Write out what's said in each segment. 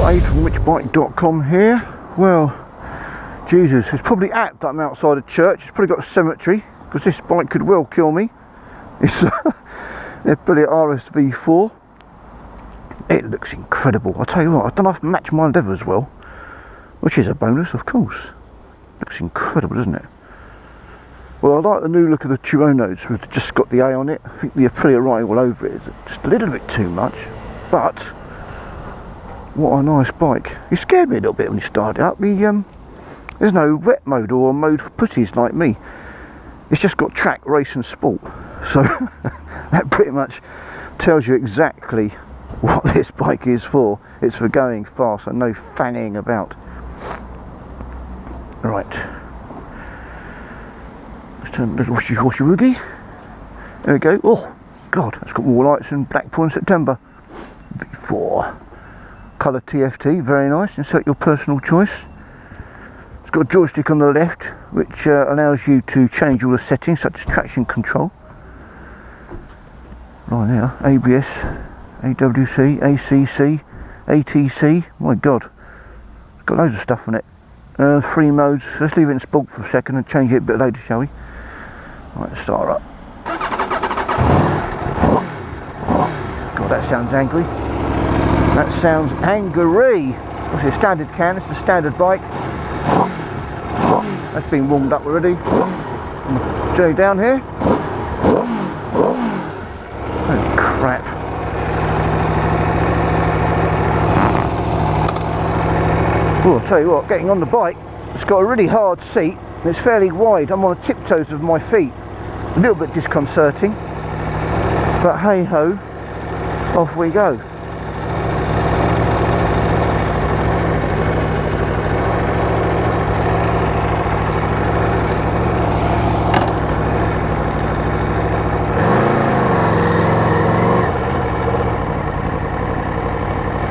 Wade from whichbike.com here. Well, Jesus, it's probably apt that I'm outside a church. It's probably got a cemetery, because this bike could well kill me. It's the Aprilia RSV4. It looks incredible. I'll tell you what, I don't have to match my leather as well, which is a bonus, of course. Looks incredible, doesn't it? Well, I like the new look of the Turonos with just got the A on it. I think the Aprilia writing all over it is just a little bit too much, but what a nice bike. It scared me a little bit when you started up. There's no wet mode or mode for pussies like me. It's just got track, race and sport. So that pretty much tells you exactly what this bike is for. It's for going fast and no fanning about. Right. Let's turn a little washy woogie. There we go. Oh, God, that's got more lights than Blackpool in September. V4. Colour TFT, very nice. Insert your personal choice. It's got a joystick on the left, which allows you to change all the settings, such as traction control. Right now, ABS, AWC, ACC, ATC. My God, it's got loads of stuff on it. 3 modes. Let's leave it in sport for a second and change it a bit later, shall we? Right, start up. God, that sounds angry. That sounds angry. What's it, standard can? It's a standard bike. That's been warmed up already. Journey down here. Oh crap. Well, I'll tell you what, getting on the bike, it's got a really hard seat and it's fairly wide. I'm on the tiptoes of my feet. A little bit disconcerting, but hey ho, off we go.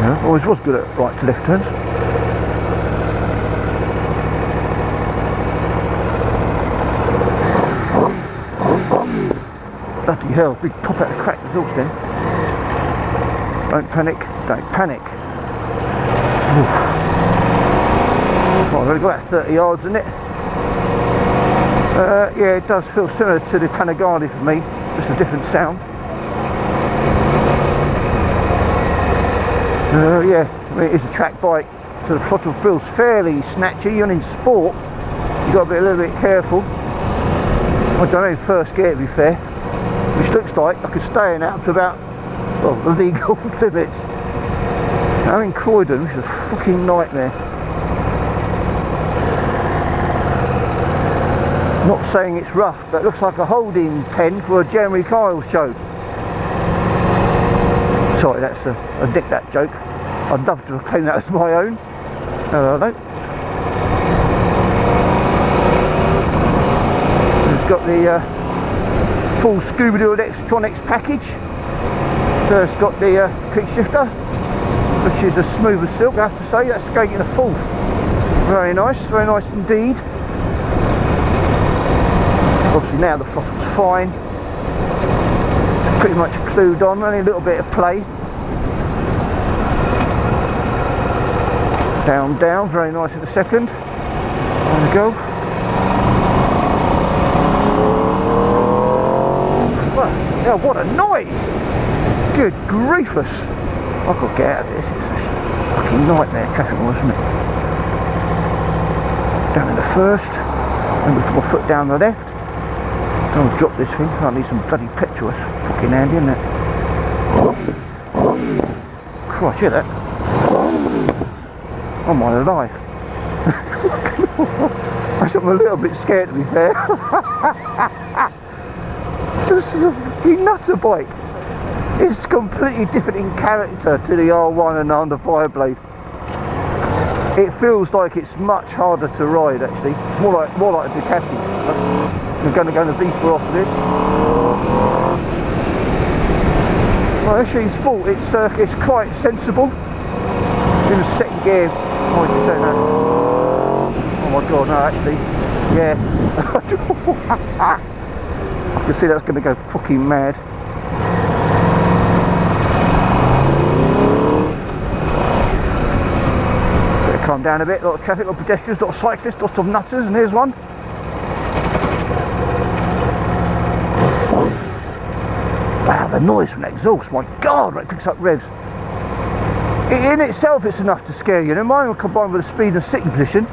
Yeah, always was good at right to left turns. Bloody hell, big pop out of the cracked exhaust then. Don't panic, don't panic. Oof. Well, I've only got that 30 yards in it. Yeah, it does feel similar to the Panigale for me, just a different sound. Yeah, I mean, it is a track bike, so the throttle feels fairly snatchy, and in sport, you've got to be a little bit careful. I don't know in first gear, to be fair. Which looks like I could stay in out to about, well, the legal limits. I'm in Croydon, which is a fucking nightmare. Not saying it's rough, but it looks like a holding pen for a Jeremy Kyle show. Sorry, that's I nicked that joke. I'd love to claim that as my own. No, I don't. It's got the full Scooby-Doo electronics package. So it's got the quick shifter, which is a smooth as silk, I have to say. That's going in a 4th. Very nice indeed. Obviously now the throttle's fine. Pretty much clued on, only a little bit of play. Down, very nice in the second. There we go. Oh, what a noise! Good griefus! I've got to get out of this. It's a fucking nightmare traffic noise, isn't it? Down in the first, and we put my foot down the left. Don't drop this thing. I need some bloody petrol. It's fucking handy, isn't it? Christ, hear that? Oh my life! I'm a little bit scared, to be fair. This is a fucking nutter bike. It's completely different in character to the R1 and under Fireblade. It feels like it's much harder to ride, actually. More like a Ducati. I'm going to go in the V4 after this. Well, actually, in sport, it's quite sensible. In the second gear, why did you say that? Oh my God, no, actually, yeah. I can see that's going to go fucking mad. calm down a bit. A lot of traffic, a lot of pedestrians, a lot of cyclists, lots of nutters, and here's one. Wow, the noise from the exhaust, my God, when it picks up revs. In itself, it's enough to scare you. Now, mine combined with the speed and sitting position.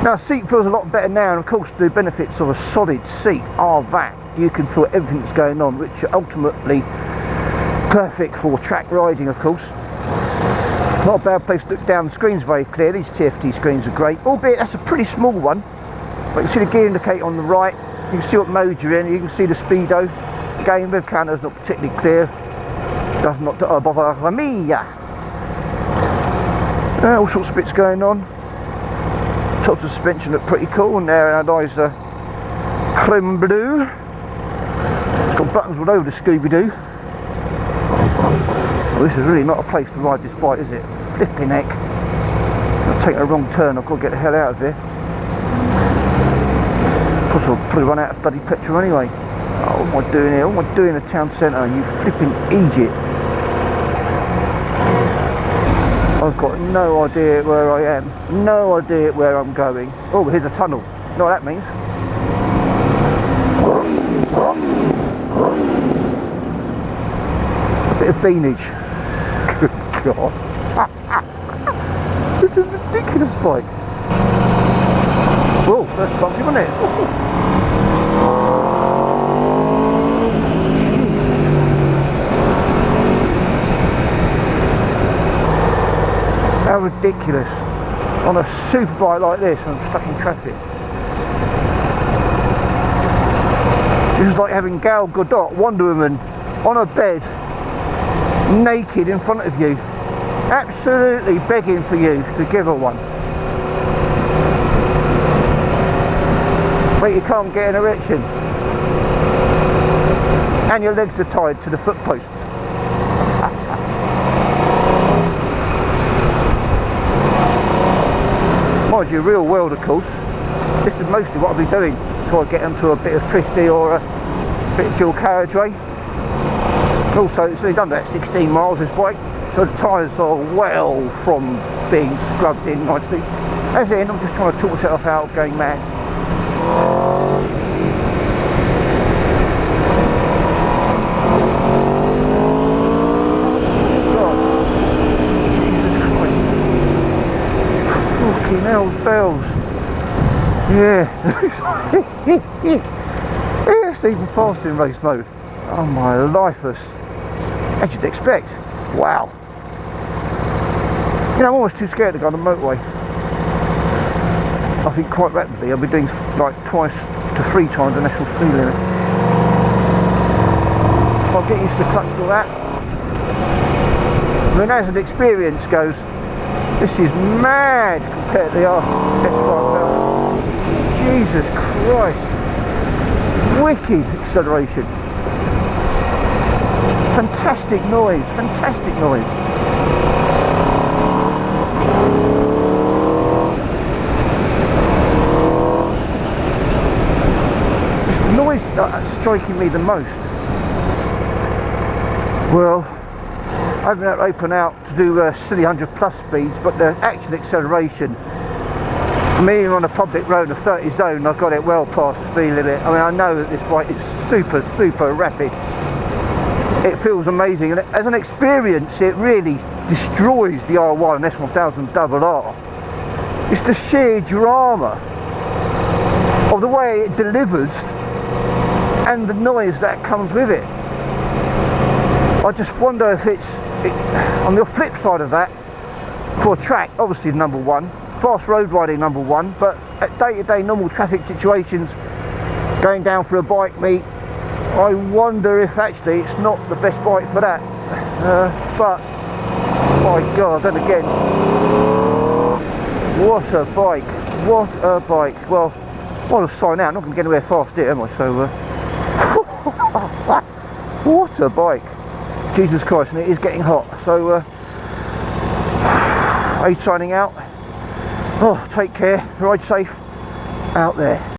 Now, the seat feels a lot better now, and of course, the benefits of a solid seat are that you can feel everything that's going on, which are ultimately perfect for track riding, of course. Not a bad place to look down. The screen's very clear. These TFT screens are great, albeit that's a pretty small one. But you can see the gear indicator on the right. You can see what mode you're in. You can see the speedo. Again, rev counter's not particularly clear. Does not bother me. All sorts of bits going on. Top of suspension look pretty cool, and there our eyes are chrome blue. It's got buttons all over the Scooby-Doo. Well, this is really not a place to ride this bike, is it? Flipping heck. I'll take a wrong turn, I've got to get the hell out of here. Of course, I'll probably run out of bloody petrol anyway. Oh, what am I doing here? What am I doing in the town centre? You flipping idiot. I've got no idea where I am. No idea where I'm going. Oh, here's a tunnel. You know what that means? A bit of beanage. Good God. This is a ridiculous bike. Oh, that's bumpy, wasn't it? How ridiculous. On a super bike like this, I'm stuck in traffic. This is like having Gal Gadot, Wonder Woman, on a bed, naked in front of you, absolutely begging for you to give her one. But you can't get an erection. And your legs are tied to the foot post. Mind you, real world of course, this is mostly what I'll be doing before I get into a bit of twisty or a bit of dual carriageway. Also, it's only done about 16 miles this bike, so the tyres are well from being scrubbed in nicely. As in, I'm just trying to talk myself out of going mad. Fucking hell's bells. Yeah. It's even faster in race mode. Oh my lifers. As you'd expect. Wow. You know, I'm almost too scared to go on the motorway. I think quite rapidly I'll be doing like 2 to 3 times the national speed limit. I'll get used to the clutch and all that. I mean, as an experience goes, this is mad compared to the RS4 Jesus Christ. Wicked acceleration. Fantastic noise, fantastic noise. It's the noise that's striking me the most. Well, I haven't had to open out to do silly 100+ speeds, but the actual acceleration, me on a public road, a 30 zone, I've got it well past the speed limit. I mean, I know that this bike is super rapid. It feels amazing, and as an experience it really destroys the R1 and S1000 RR. It's the sheer drama of the way it delivers and the noise that comes with it. I just wonder if it's on the flip side of that, for a track, obviously number one, fast road riding number one, but at day-to-day normal traffic situations, going down for a bike meet, I wonder if actually it's not the best bike for that. But my God, then again, what a bike, what a bike. Well, I'll sign out, I'm not going to get anywhere fast here, am I? So what a bike. Jesus Christ, and it is getting hot. So signing out. Oh, take care, ride safe out there.